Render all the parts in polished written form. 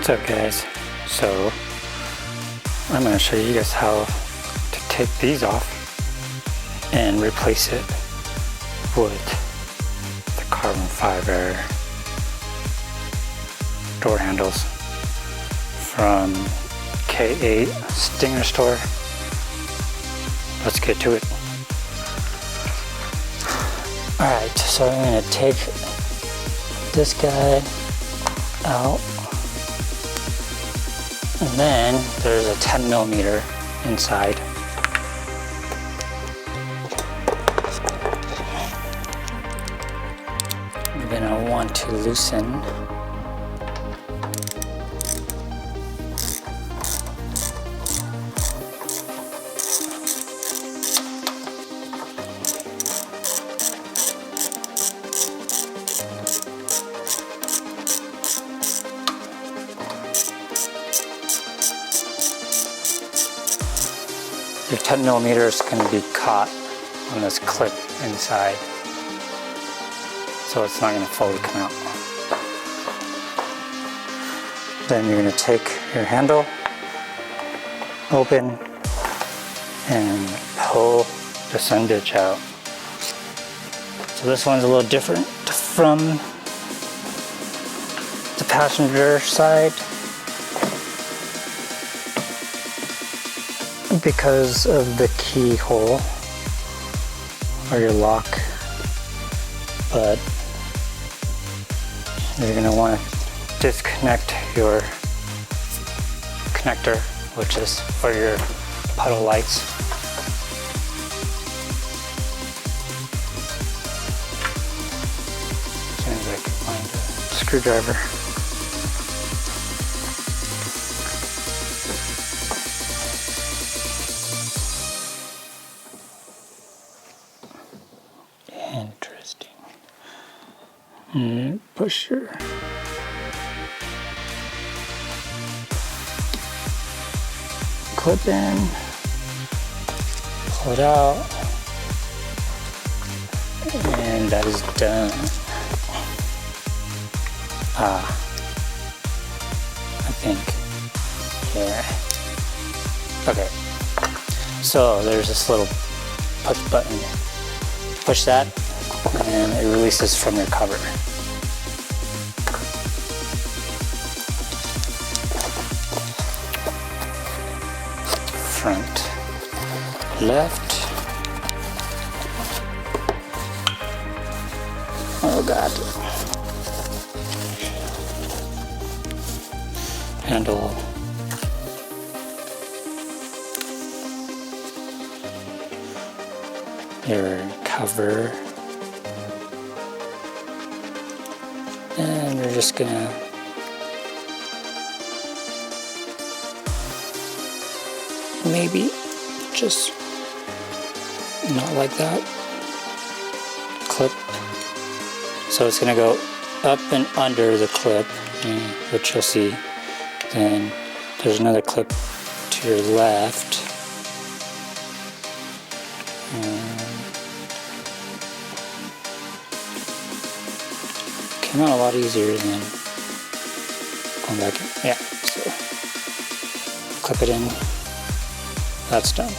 What's up guys? So I'm going to show you guys how to take these off and replace it with the carbon fiber door handles from K8 Stinger store. Let's get to it. Alright, so I'm going to take this guy out. And then there's a 10 millimeter inside. You're gonna want to loosen your 10 millimeters can be caught on this clip inside, so it's not going to fully come out. Then you're going to take your handle, open, and pull the sun ditch out. So this one's a little different from the passenger side, because of the keyhole or your lock, but you're going to want to disconnect your connector, which is for your puddle lights. As soon as I can find a screwdriver. Interesting. And push your clip in, pull it out, and that is done. I think, yeah. Okay, so there's this little push button. Push that, and it releases from your cover. Front, left. Oh God. Handle. Your cover, and you're just gonna maybe just not like that clip, so it's gonna go up and under the clip, which you'll see. Then there's another clip to your left. Came out a lot easier than going back in. Yeah, so clip it in. That's done.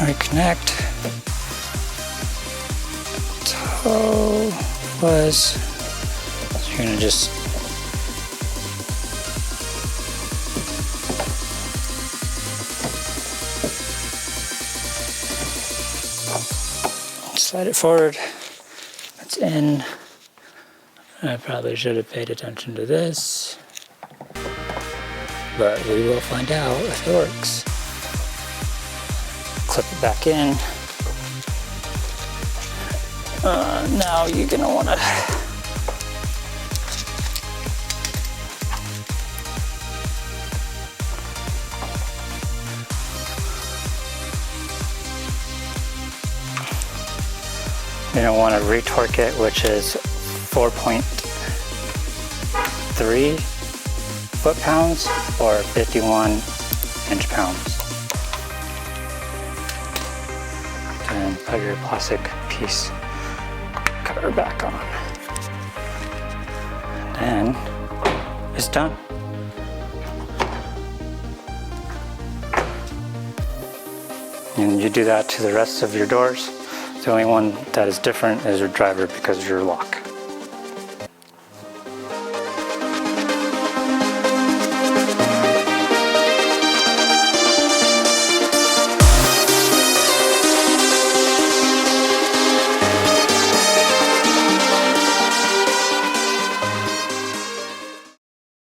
Reconnect. Toe was. So you're gonna just slide it forward. It's in. I probably should have paid attention to this, but we will find out if it works. Clip it back in. Now you're gonna want to retorque it, which is 4.3 foot-pounds or 51 inch-pounds. put your plastic piece cover back on. And it's done. And you do that to the rest of your doors. The only one that is different is your driver because you're locked.